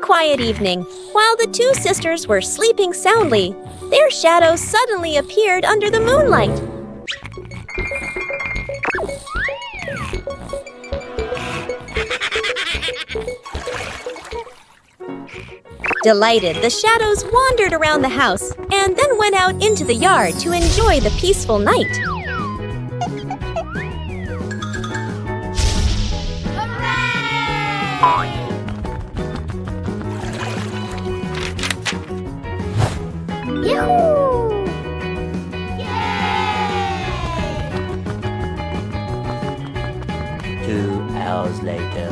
quiet evening, while the two sisters were sleeping soundly, their shadows suddenly appeared under the moonlight. Delighted, the shadows wandered around the house and then went out into the yard to enjoy the peaceful night. Yoo-hoo! 2 hours later.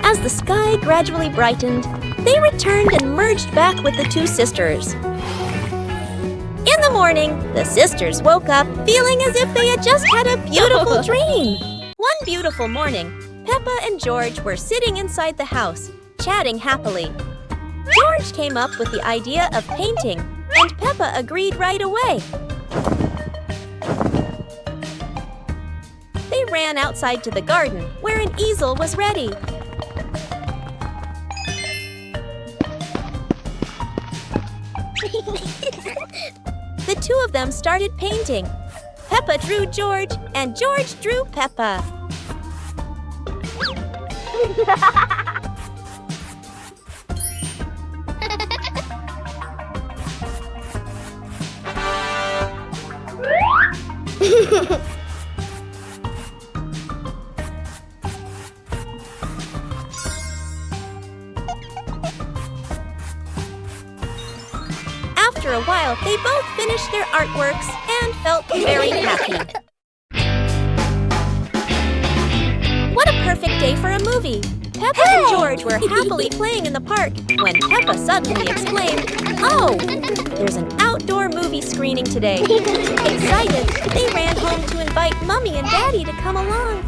As the sky gradually brightened, they returned and merged back with the two sisters. In the morning, the sisters woke up feeling as if they had just had a beautiful dream. One beautiful morning, Peppa and George were sitting inside the house, chatting happily. George came up with the idea of painting, and Peppa agreed right away. They ran outside to the garden, where an easel was ready. The two of them started painting. Peppa drew George, and George drew Peppa. After a while, they both finished their artworks and felt very happy. What a perfect day for a movie! Peppa and George were happily playing in the park when Peppa suddenly exclaimed, "Oh, there's an outdoor movie screening today." Excited, they ran home to invite Mommy and Daddy to come along.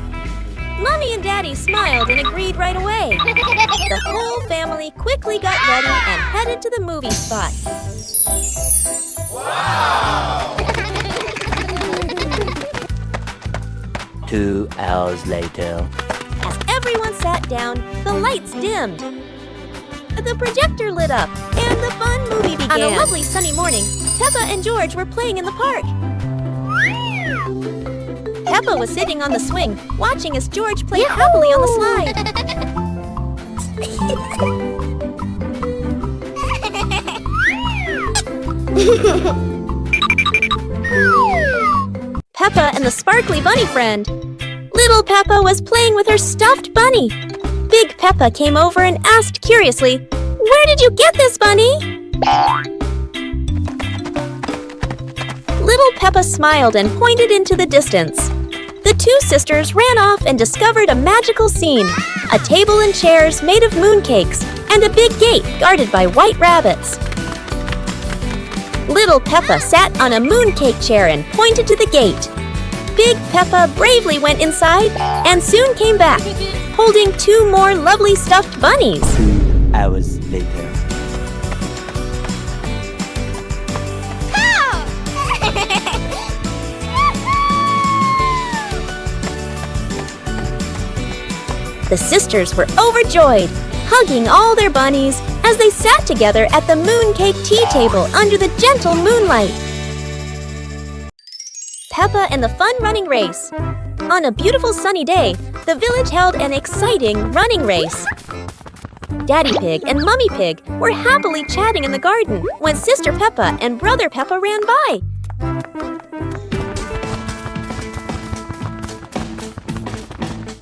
Mommy and Daddy smiled and agreed right away. The whole family quickly got ready and headed to the movie spot. Wow! 2 hours later. As everyone sat down, the lights dimmed. The projector lit up, and the fun movie began. On a lovely sunny morning, Peppa and George were playing in the park. Peppa was sitting on the swing, watching as George played happily on the slide. Peppa and the sparkly bunny friend. Little Peppa was playing with her stuffed bunny. Big Peppa came over and asked curiously, "Where did you get this, bunny?" Little Peppa smiled and pointed into the distance. The two sisters ran off and discovered a magical scene, a table and chairs made of mooncakes, and a big gate guarded by white rabbits. Little Peppa sat on a mooncake chair and pointed to the gate. Big Peppa bravely went inside and soon came back, holding 2 more lovely stuffed bunnies. 2 hours later. The sisters were overjoyed, hugging all their bunnies as they sat together at the mooncake tea table under the gentle moonlight. Peppa and the fun running race. On a beautiful sunny day, the village held an exciting running race. Daddy Pig and Mummy Pig were happily chatting in the garden when Sister Peppa and Brother Peppa ran by.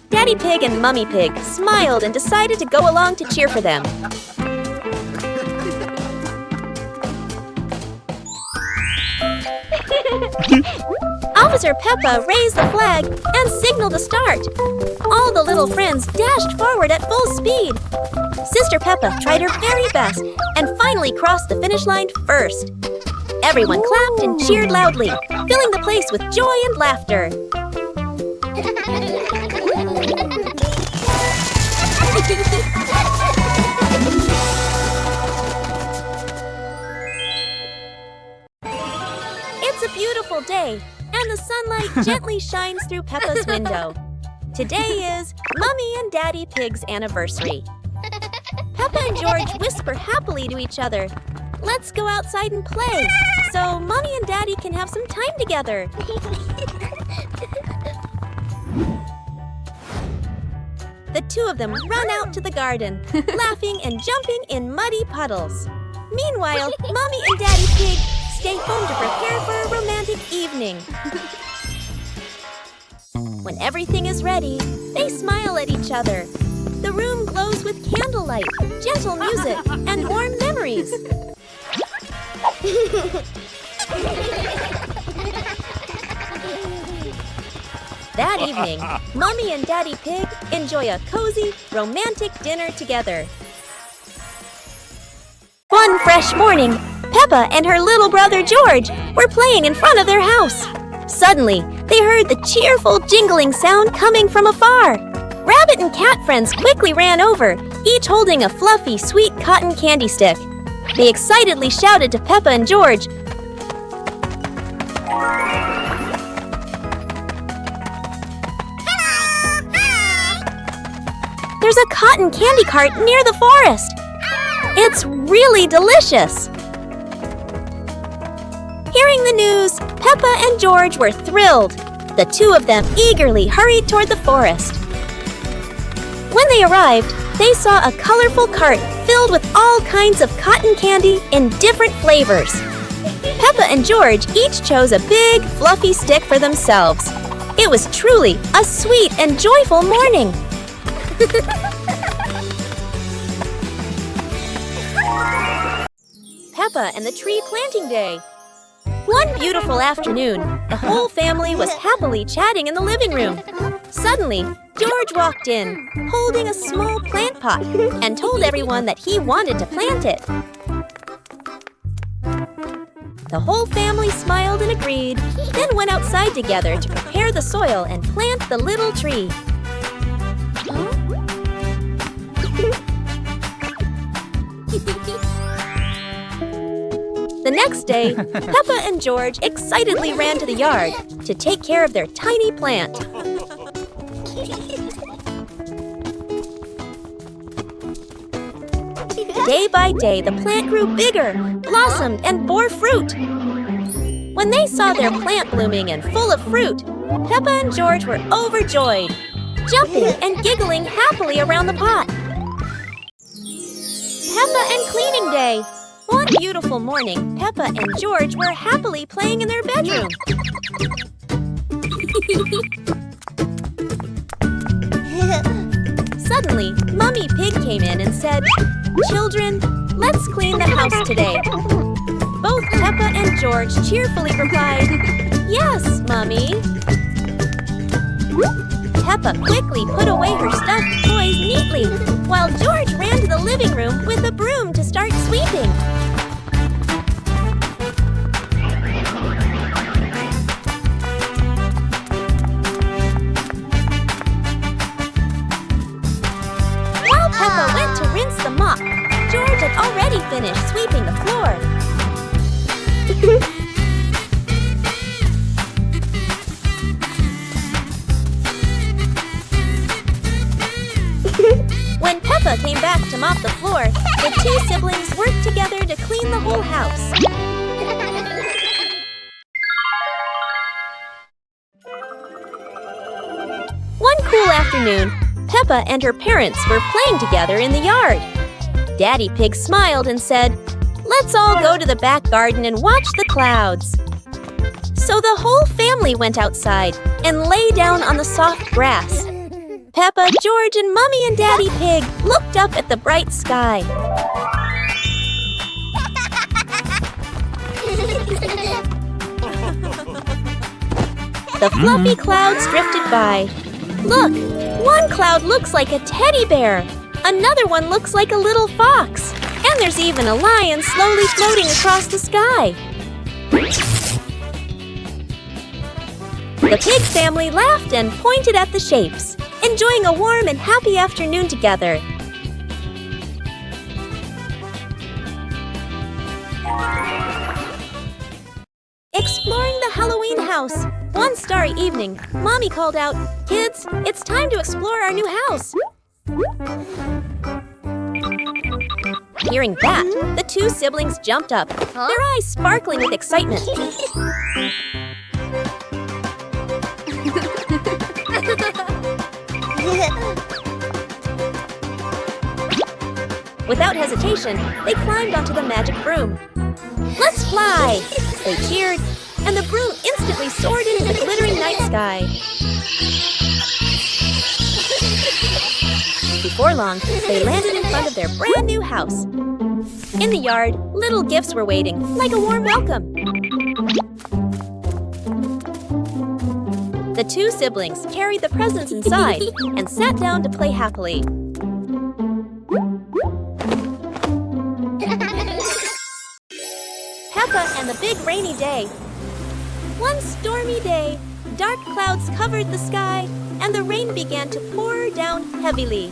Daddy Pig and Mummy Pig smiled and decided to go along to cheer for them. Officer Peppa raised the flag and signaled a start. All the little friends dashed forward at full speed. Sister Peppa tried her very best and finally crossed the finish line first. Everyone clapped and cheered loudly, filling the place with joy and laughter. It's a beautiful day, and the sunlight gently shines through Peppa's window. Today is Mummy and Daddy Pig's anniversary. Peppa and George whisper happily to each other. Let's go outside and play, so Mommy and Daddy can have some time together. The two of them run out to the garden, laughing and jumping in muddy puddles. Meanwhile, Mommy and Daddy Pig stay home to prepare for a romantic evening. When everything is ready, they smile at each other. The room glows with candlelight, gentle music, and warm memories. That evening, Mommy and Daddy Pig enjoy a cozy, romantic dinner together. One fresh morning, Peppa and her little brother George were playing in front of their house. Suddenly, they heard the cheerful jingling sound coming from afar. Rabbit and cat friends quickly ran over, each holding a fluffy, sweet cotton candy stick. They excitedly shouted to Peppa and George, "There's a cotton candy cart near the forest. It's really delicious." Hearing the news, Peppa and George were thrilled. The two of them eagerly hurried toward the forest. When they arrived, they saw a colorful cart filled with all kinds of cotton candy in different flavors. Peppa and George each chose a big, fluffy stick for themselves. It was truly a sweet and joyful morning. Peppa and the Tree Planting Day. One beautiful afternoon, the whole family was happily chatting in the living room. Suddenly, George walked in, holding a small plant pot, and told everyone that he wanted to plant it. The whole family smiled and agreed, then went outside together to prepare the soil and plant the little tree. The next day, Peppa and George excitedly ran to the yard to take care of their tiny plant. Day by day, the plant grew bigger, blossomed, and bore fruit. When they saw their plant blooming and full of fruit, Peppa and George were overjoyed, jumping and giggling happily around the pot. Peppa and Cleaning Day. One beautiful morning, Peppa and George were happily playing in their bedroom. Suddenly, Mummy Pig came in and said, "Children, let's clean the house today." Both Peppa and George cheerfully replied, "Yes, Mummy." Peppa quickly put away her stuffed toys neatly, while George ran to the living room with a broom to start sweeping. While Peppa went to rinse the mop, George had already finished sweeping the floor. When Peppa came back to mop the floor, the two siblings worked together to clean the whole house. One cool afternoon, Peppa and her parents were playing together in the yard. Daddy Pig smiled and said, "Let's all go to the back garden and watch the clouds." So the whole family went outside and lay down on the soft grass. Peppa, George, and Mummy and Daddy Pig looked up at the bright sky. The fluffy clouds drifted by. Look, one cloud looks like a teddy bear. Another one looks like a little fox. And there's even a lion slowly floating across the sky. The pig family laughed and pointed at the shapes, enjoying a warm and happy afternoon together. Exploring the Halloween house. One starry evening, Mommy called out, "Kids, it's time to explore our new house." Hearing that, the two siblings jumped up, their eyes sparkling with excitement. Without hesitation, they climbed onto the magic broom. "Let's fly!" They cheered, and the broom instantly soared into the glittering night sky. Before long, they landed in front of their brand new house. In the yard, little gifts were waiting, like a warm welcome. The two siblings carried the presents inside and sat down to play happily. Peppa and the Big Rainy Day. One stormy day, dark clouds covered the sky, and the rain began to pour down heavily.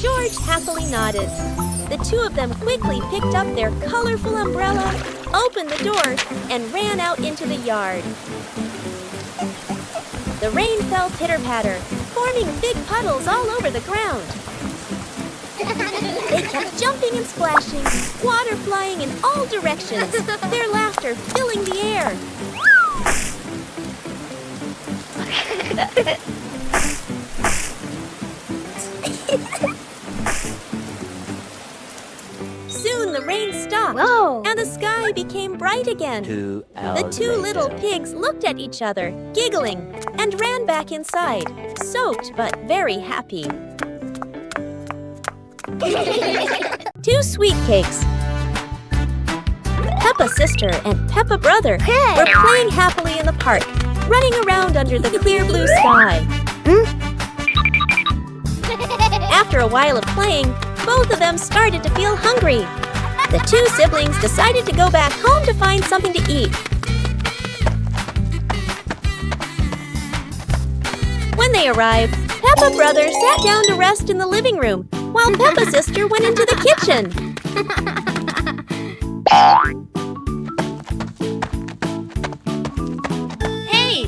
George happily nodded. The two of them quickly picked up their colorful umbrella, opened the door, and ran out into the yard. The rain fell pitter-patter, forming big puddles all over the ground. They kept jumping and splashing, water flying in all directions, their laughter filling the air. Soon the rain stopped, and the sky became bright again. The two little pigs looked at each other, giggling, and ran back inside, soaked but very happy. Two sweet cakes. Peppa's sister and Peppa brother were playing happily in the park, running around under the clear blue sky. After a while of playing, both of them started to feel hungry. The two siblings decided to go back home to find something to eat. When they arrived, Peppa brother sat down to rest in the living room, while Peppa sister went into the kitchen. Hey!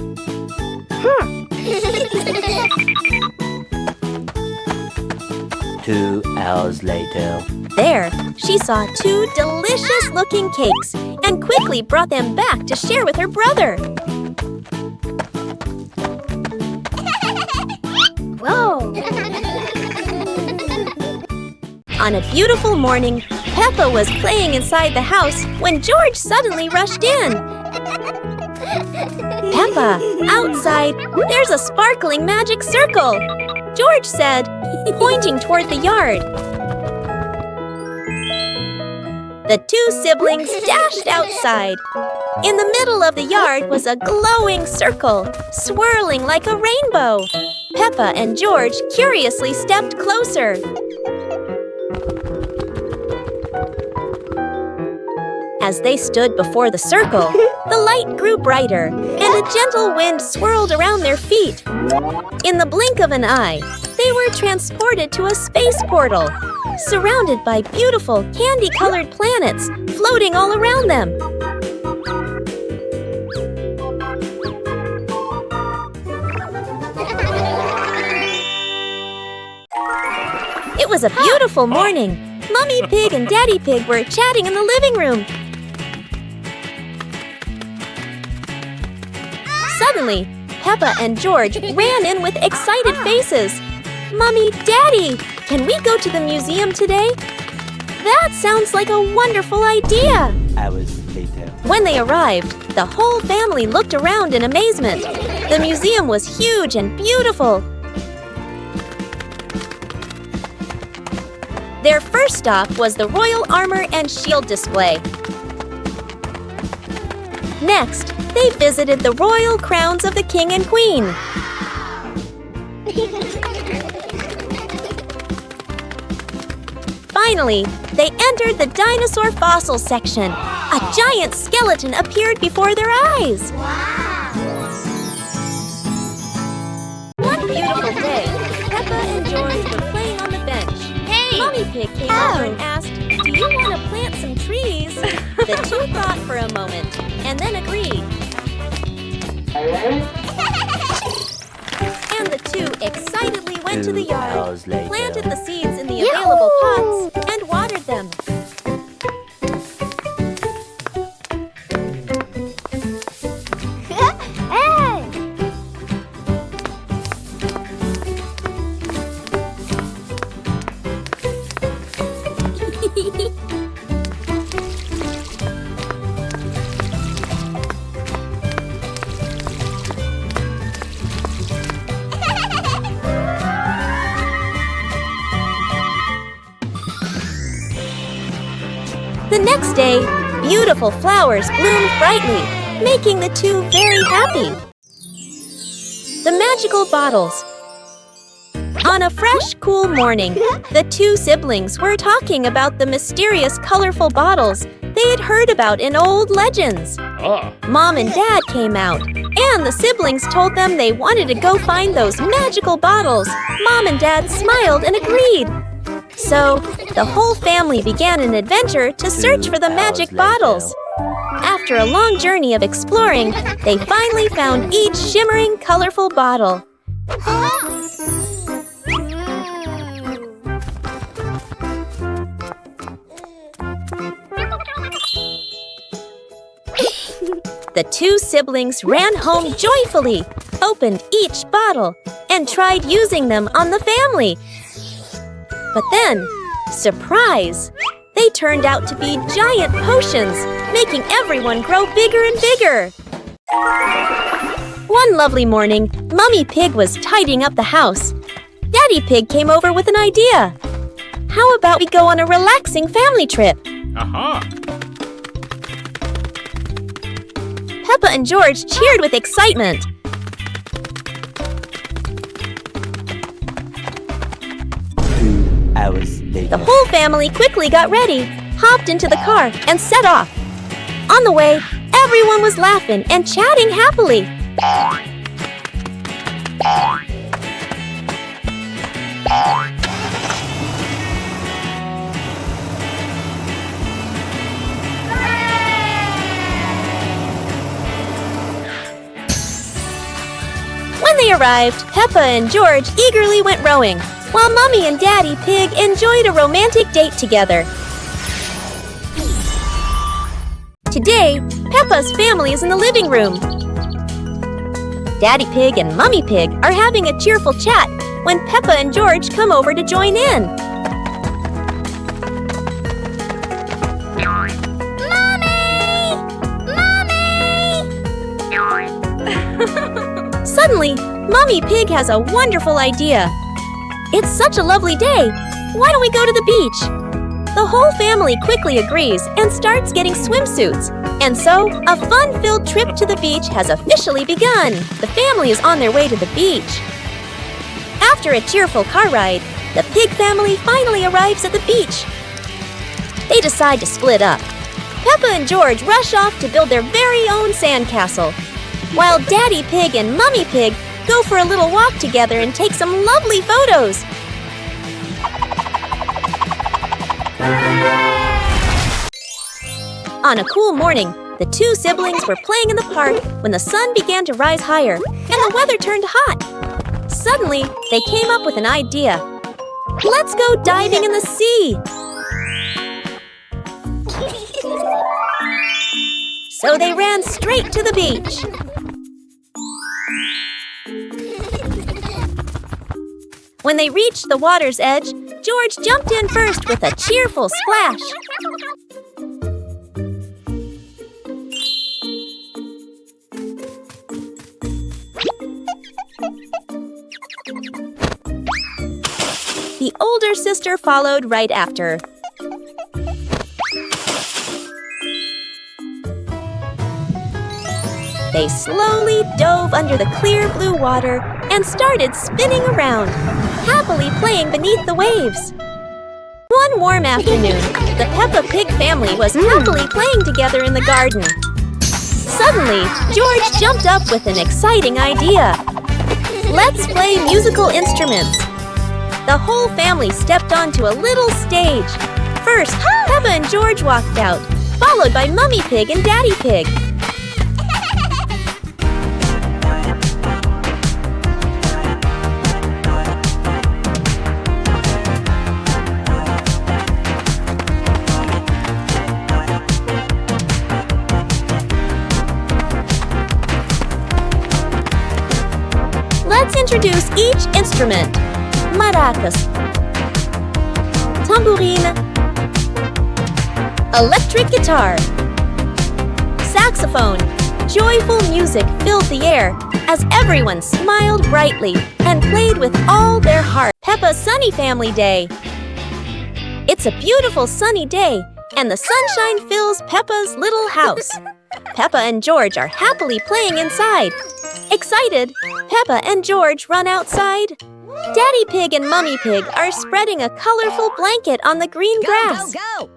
2 hours later. There, she saw two delicious-looking cakes and quickly brought them back to share with her brother. Whoa! On a beautiful morning, Peppa was playing inside the house when George suddenly rushed in. "Peppa, outside, there's a sparkling magic circle," George said, pointing toward the yard. The two siblings dashed outside. In the middle of the yard was a glowing circle, swirling like a rainbow. Peppa and George curiously stepped closer. As they stood before the circle, the light grew brighter, and a gentle wind swirled around their feet. In the blink of an eye, they were transported to a space portal, surrounded by beautiful candy-colored planets floating all around them. It was a beautiful morning. Mummy Pig and Daddy Pig were chatting in the living room. Suddenly, Peppa and George ran in with excited faces. "Mummy, Daddy, can we go to the museum today?" "That sounds like a wonderful idea." Hours later. When they arrived, the whole family looked around in amazement. The museum was huge and beautiful. Their first stop was the Royal Armor and Shield display. Next, they visited the royal crowns of the King and Queen. Finally, they entered the dinosaur fossil section. A giant skeleton appeared before their eyes. One beautiful day, Peppa and George were playing on the bench. Hey! Mummy Pig came over and asked, "Do you want to plant some trees?" The two thought for a moment and then agreed. And the two excitedly went to the 2 yard, hours later. planted the seeds in the available pots, and watered them. them. The next day, beautiful flowers bloomed brightly, making the two very happy. The magical bottles. On a fresh, cool morning, the two siblings were talking about the mysterious, colorful bottles they had heard about in old legends. Mom and Dad came out, and the siblings told them they wanted to go find those magical bottles. Mom and Dad smiled and agreed. So, the whole family began an adventure to search for the magic bottles. After a long journey of exploring, they finally found each shimmering, colorful bottle. The two siblings ran home joyfully, opened each bottle, and tried using them on the family. But then, surprise! They turned out to be giant potions, making everyone grow bigger and bigger. One lovely morning, Mummy Pig was tidying up the house. Daddy Pig came over with an idea. How about we go on a relaxing family trip? Peppa and George cheered with excitement. Hours later. The whole family quickly got ready, hopped into the car, and set off. On the way, everyone was laughing and chatting happily. When they arrived, Peppa and George eagerly went rowing, while Mummy and Daddy Pig enjoyed a romantic date together. Today, Peppa's family is in the living room. Daddy Pig and Mummy Pig are having a cheerful chat when Peppa and George come over to join in. Mommy! Mommy! Suddenly, Mummy Pig has a wonderful idea. It's such a lovely day. Why don't we go to the beach? The whole family quickly agrees and starts getting swimsuits. And so, a fun-filled trip to the beach has officially begun. The family is on their way to the beach. After a cheerful car ride, the Pig family finally arrives at the beach. They decide to split up. Peppa and George rush off to build their very own sandcastle, while Daddy Pig and Mummy Pig go for a little walk together and take some lovely photos. On a cool morning, the two siblings were playing in the park when the sun began to rise higher and the weather turned hot. Suddenly, they came up with an idea. Let's go diving in the sea! So they ran straight to the beach. When they reached the water's edge, George jumped in first with a cheerful splash. The older sister followed right after. They slowly dove under the clear blue water and started spinning around, happily playing beneath the waves. One warm afternoon, the Peppa Pig family was happily playing together in the garden. Suddenly, George jumped up with an exciting idea. Let's play musical instruments. The whole family stepped onto a little stage. First, Peppa and George walked out, followed by Mummy Pig and Daddy Pig. introduce each instrument. Maracas, tambourine, electric guitar, saxophone. Joyful music filled the air as everyone smiled brightly and played with all their heart. Peppa's Sunny Family Day. It's a beautiful sunny day, and the sunshine fills Peppa's little house. Peppa and George are happily playing inside. Excited, Peppa and George run outside. Daddy Pig and Mummy Pig are spreading a colorful blanket on the green grass. Go!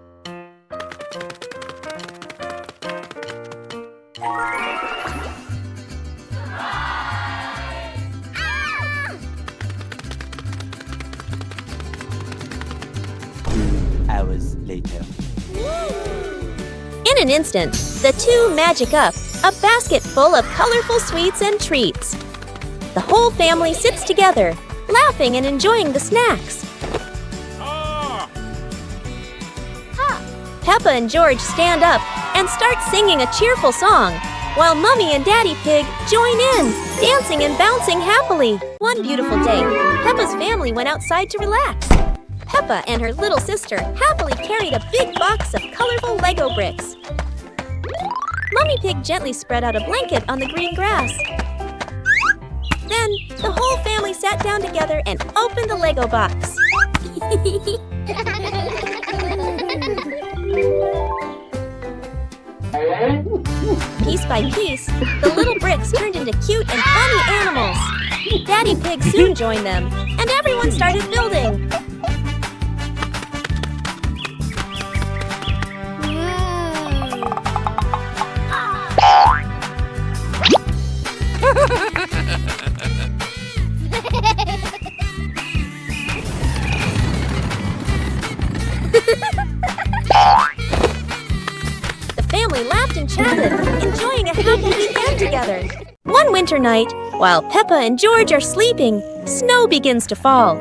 Hours later. In an instant, the two magic up a basket full of colorful sweets and treats. The whole family sits together, laughing and enjoying the snacks. Peppa and George stand up and start singing a cheerful song, while Mummy and Daddy Pig join in, dancing and bouncing happily. One beautiful day, Peppa's family went outside to relax. Peppa and her little sister happily carried a big box of colorful Lego bricks. Mummy Pig gently spread out a blanket on the green grass. Then, the whole family sat down together and opened the Lego box. Piece by piece, the little bricks turned into cute and funny animals. Daddy Pig soon joined them, and everyone started building. The family laughed and chatted, enjoying a happy weekend together. One winter night, while Peppa and George are sleeping, snow begins to fall.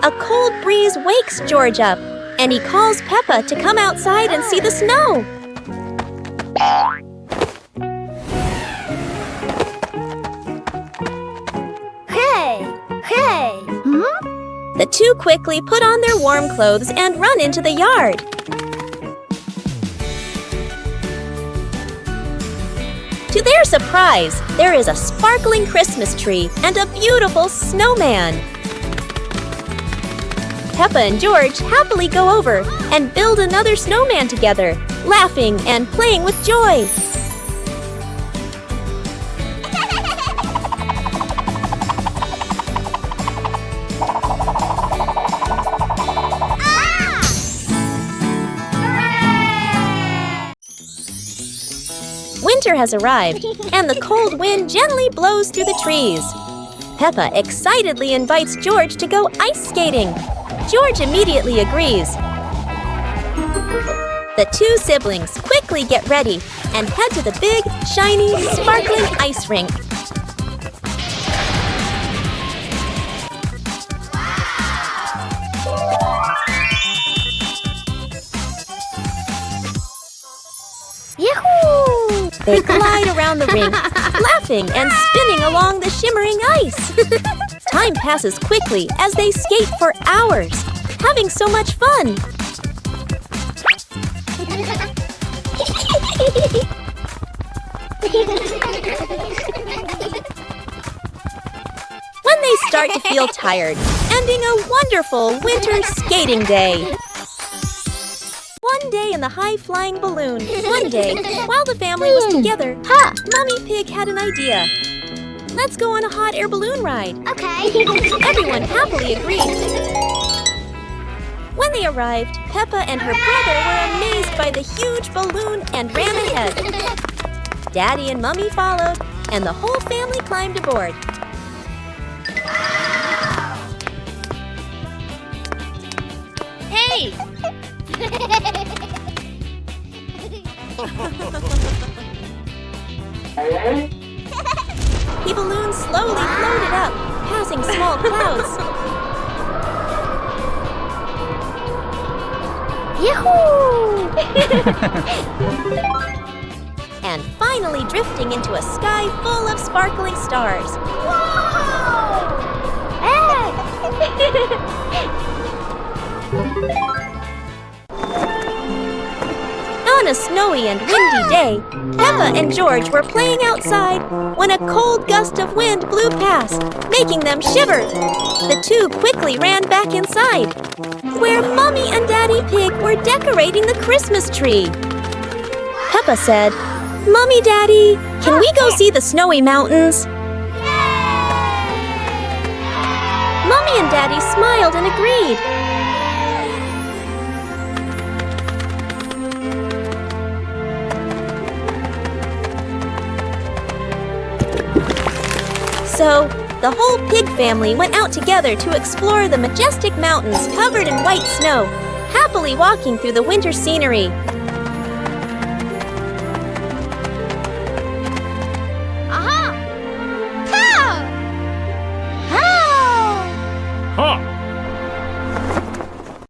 A cold breeze wakes George up, and he calls Peppa to come outside and see the snow. Hey! The two quickly put on their warm clothes and run into the yard. To their surprise, there is a sparkling Christmas tree and a beautiful snowman. Peppa and George happily go over and build another snowman together, laughing and playing with joy. Winter has arrived, and the cold wind gently blows through the trees. Peppa excitedly invites George to go ice skating. George immediately agrees. The two siblings quickly get ready and head to the big, shiny, sparkling ice rink. Yahoo! They glide around the rink, laughing and spinning along the shimmering ice. Time passes quickly as they skate for hours, having so much fun. When they start to feel tired, ending a wonderful winter skating day. One day in the high-flying balloon. One day, while the family was together, Mummy Pig had an idea. Let's go on a hot air balloon ride. Okay. Everyone happily agreed. When they arrived, Peppa and her brother were amazed by the huge balloon and ran ahead. Daddy and Mummy followed, and the whole family climbed aboard. Hey! The balloon slowly floated up, passing small clouds. Yahoo! And finally, finally drifting into a sky full of sparkling stars. On a snowy and windy day, Peppa and George were playing outside when a cold gust of wind blew past, making them shiver. The two quickly ran back inside, where Mommy and Daddy Pig were decorating the Christmas tree. Peppa said, "Mommy, Daddy, can we go see the snowy mountains?" Mommy and Daddy smiled and agreed. So, the whole pig family went out together to explore the majestic mountains covered in white snow, happily walking through the winter scenery.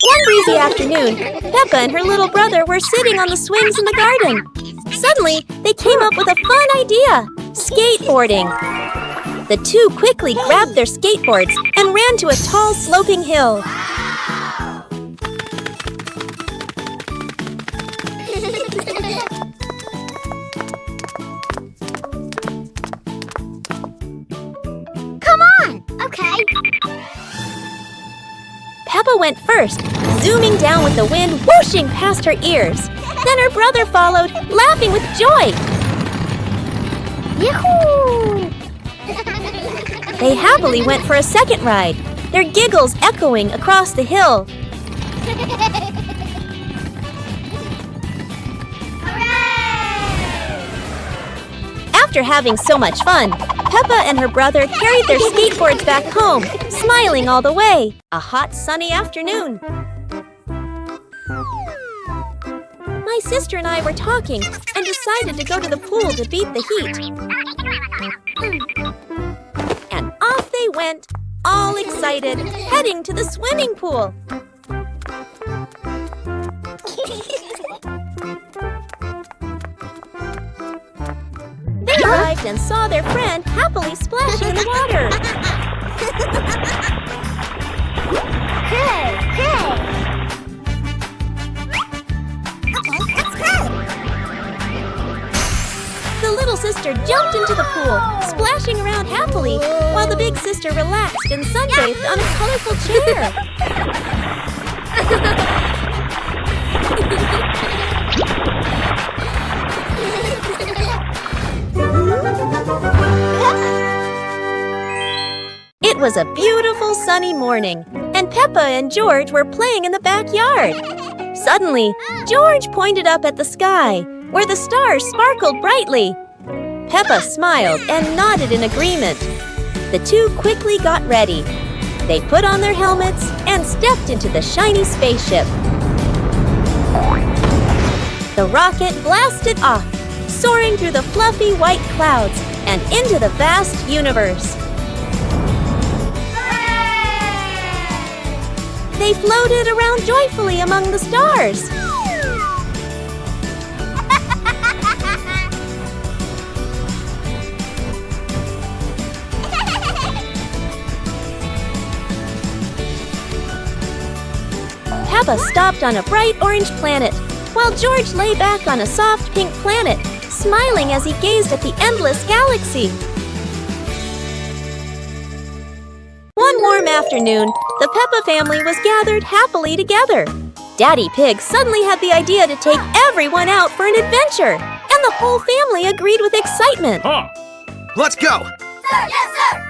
One breezy afternoon, Peppa and her little brother were sitting on the swings in the garden. Suddenly, they came up with a fun idea: skateboarding. The two quickly grabbed their skateboards and ran to a tall, sloping hill. Come on! Okay. Peppa went first, zooming down with the wind whooshing past her ears. Then her brother followed, laughing with joy. Yahoo! They happily went for a second ride, their giggles echoing across the hill. After having so much fun, Peppa and her brother carried their skateboards back home, smiling all the way. A hot, sunny afternoon. My sister and I were talking and decided to go to the pool to beat the heat. And off they went, all excited, heading to the swimming pool. They arrived and saw their friend happily splashing in the water. Hey! Let's go! The little sister jumped into the pool, splashing around happily, while the big sister relaxed and sunbathed on a colorful chair. It was a beautiful sunny morning, and Peppa and George were playing in the backyard. Suddenly, George pointed up at the sky, where the stars sparkled brightly. Peppa smiled and nodded in agreement. The two quickly got ready. They put on their helmets and stepped into the shiny spaceship. The rocket blasted off, soaring through the fluffy white clouds and into the vast universe. They floated around joyfully among the stars. Peppa stopped on a bright orange planet, while George lay back on a soft pink planet, smiling as he gazed at the endless galaxy. One warm afternoon, the Peppa family was gathered happily together. Daddy Pig suddenly had the idea to take everyone out for an adventure, and the whole family agreed with excitement. Let's go! Sir, yes, sir!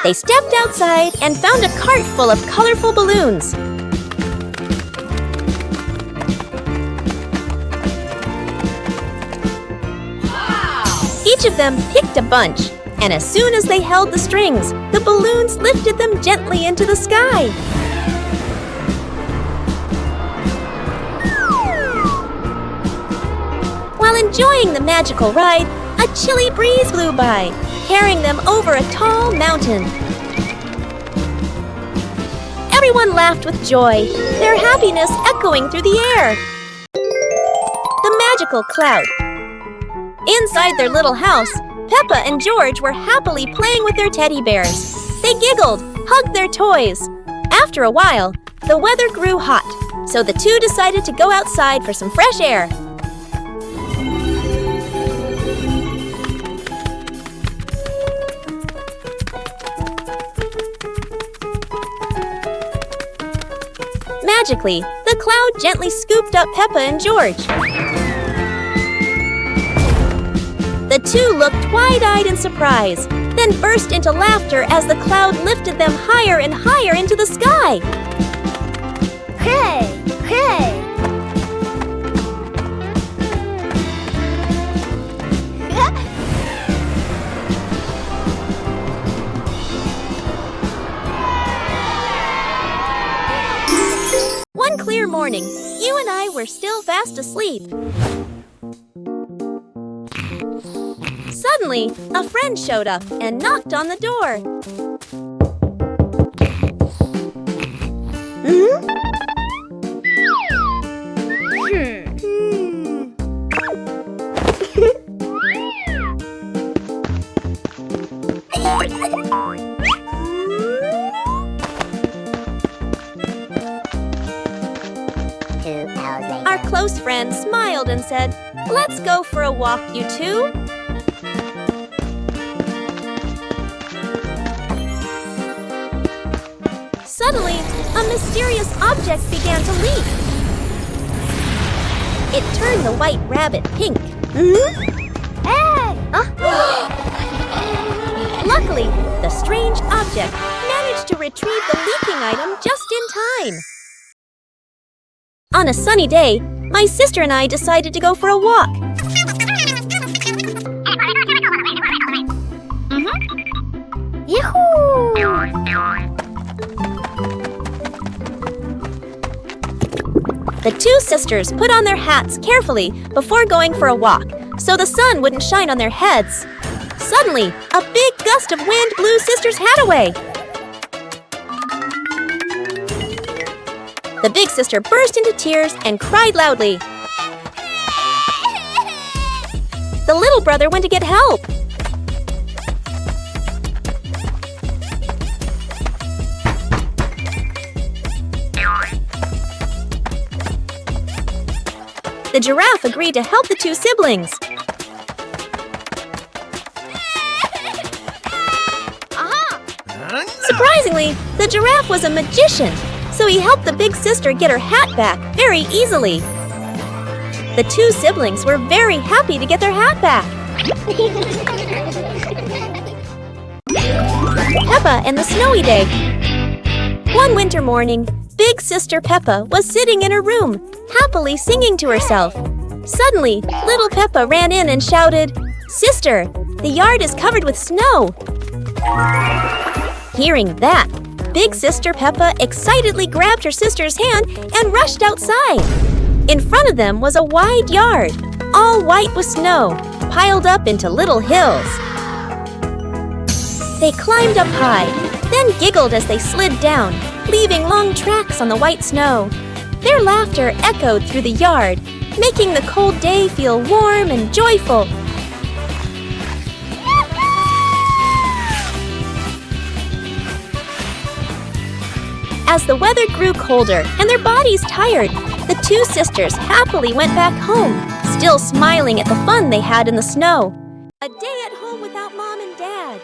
They stepped outside and found a cart full of colorful balloons. Each of them picked a bunch, and as soon as they held the strings, the balloons lifted them gently into the sky. While enjoying the magical ride, a chilly breeze blew by, carrying them over a tall mountain. Everyone laughed with joy, their happiness echoing through the air. The magical cloud. Inside their little house, Peppa and George were happily playing with their teddy bears. They giggled, hugged their toys. After a while, the weather grew hot, so the two decided to go outside for some fresh air. Magically, the cloud gently scooped up Peppa and George. The two looked wide-eyed in surprise, then burst into laughter as the cloud lifted them higher and higher into the sky. Hey! Hey! One clear morning, you and I were still fast asleep. Suddenly, a friend showed up and knocked on the door. Our close friend smiled and said, "Let's go for a walk, you two." Suddenly, a mysterious object began to leak. It turned the white rabbit pink. Hey! Luckily, the strange object managed to retrieve the leaking item just in time. On a sunny day, my sister and I decided to go for a walk. Yoo-hoo! The two sisters put on their hats carefully before going for a walk, so the sun wouldn't shine on their heads. Suddenly, a big gust of wind blew sister's hat away. The big sister burst into tears and cried loudly. The little brother went to get help. The giraffe agreed to help the two siblings. Surprisingly, the giraffe was a magician, so he helped the big sister get her hat back very easily. The two siblings were very happy to get their hat back. Peppa and the Snowy Day. One winter morning, big sister Peppa was sitting in her room, happily singing to herself. Suddenly, little Peppa ran in and shouted, "Sister, the yard is covered with snow." Hearing that, big sister Peppa excitedly grabbed her sister's hand and rushed outside. In front of them was a wide yard, all white with snow, piled up into little hills. They climbed up high, then giggled as they slid down, leaving long tracks on the white snow. Their laughter echoed through the yard, making the cold day feel warm and joyful. As the weather grew colder and their bodies tired, the two sisters happily went back home, still smiling at the fun they had in the snow. A day at home without Mom and Dad.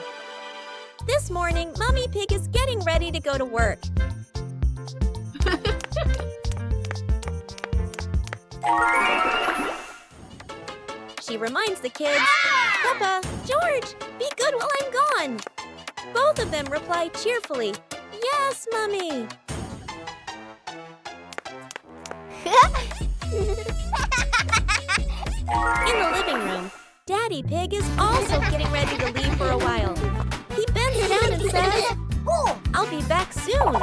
This morning, Mummy Pig is getting ready to go to work. She reminds the kids, "Peppa, George, be good while I'm gone." Both of them reply cheerfully, "Yes, Mummy." In the living room, Daddy Pig is also getting ready to leave for a while. He bends down and says, "I'll be back soon.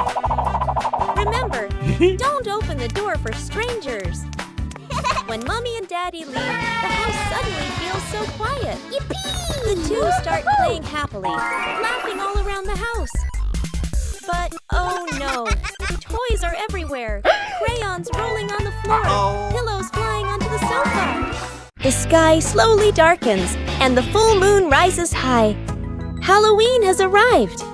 Remember, don't open the door for strangers." When Mommy and Daddy leave, the house suddenly feels so quiet. Yippee! The two start playing happily, laughing all around the house. But oh Oh no! Toys are everywhere! Crayons rolling on the floor! Pillows flying onto the sofa! The sky slowly darkens, and the full moon rises high. Halloween has arrived!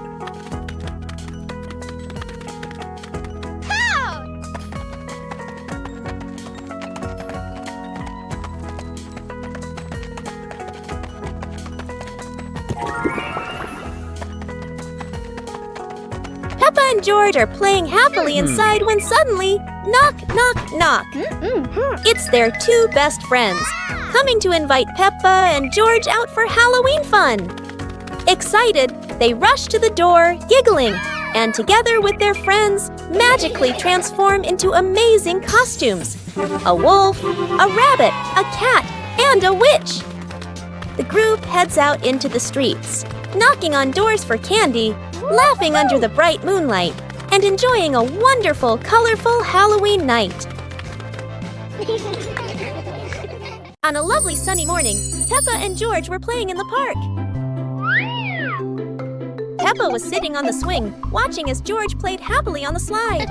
Peppa and George are playing happily inside when suddenly, knock, knock, knock. It's their two best friends, coming to invite Peppa and George out for Halloween fun. Excited, they rush to the door, giggling, and together with their friends, magically transform into amazing costumes. A wolf, a rabbit, a cat, and a witch. The group heads out into the streets, knocking on doors for candy, laughing under the bright moonlight, and enjoying a wonderful, colorful Halloween night. On a lovely sunny morning, Peppa and George were playing in the park. Peppa was sitting on the swing, watching as George played happily on the slide.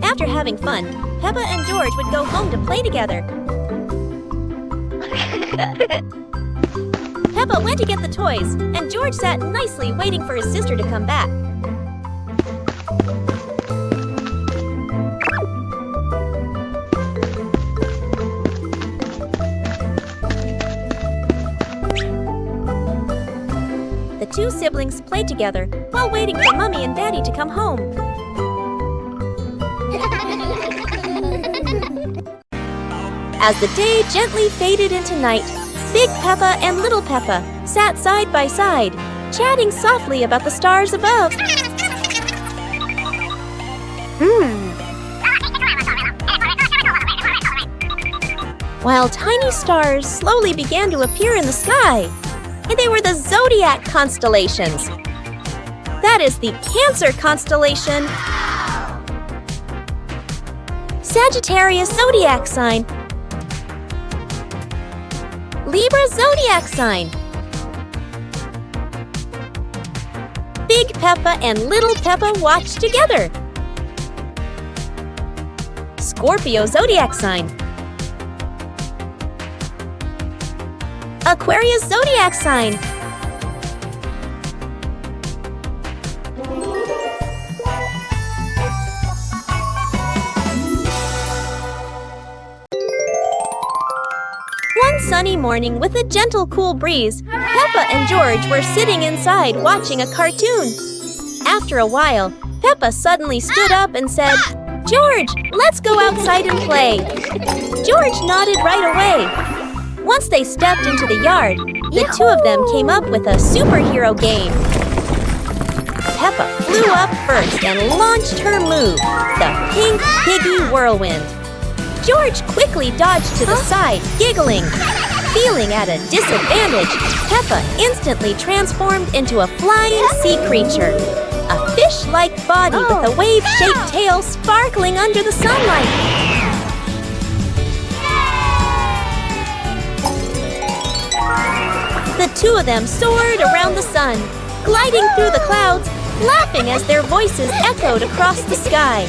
After having fun, Peppa and George would go home to play together. Peppa went to get the toys, and George sat nicely waiting for his sister to come back. The two siblings played together while waiting for Mommy and Daddy to come home. As the day gently faded into night, Big Peppa and Little Peppa sat side by side, chatting softly about the stars above. While tiny stars slowly began to appear in the sky, and they were the zodiac constellations. That is the Cancer constellation, Sagittarius zodiac sign, Libra zodiac sign. Big Peppa and Little Peppa watched together. Scorpio zodiac sign, Aquarius zodiac sign, One sunny morning with a gentle cool breeze, Peppa and George were sitting inside watching a cartoon. After a while, Peppa suddenly stood up and said, "George, let's go outside and play." George nodded right away. Once they stepped into the yard, the two of them came up with a superhero game. Peppa flew up first and launched her move, the Pink Piggy Whirlwind. George quickly dodged to the side, giggling. Feeling at a disadvantage, Peppa instantly transformed into a flying sea creature. A fish-like body with a wave-shaped tail sparkling under the sunlight. The two of them soared around the sun, gliding through the clouds, laughing as their voices echoed across the sky.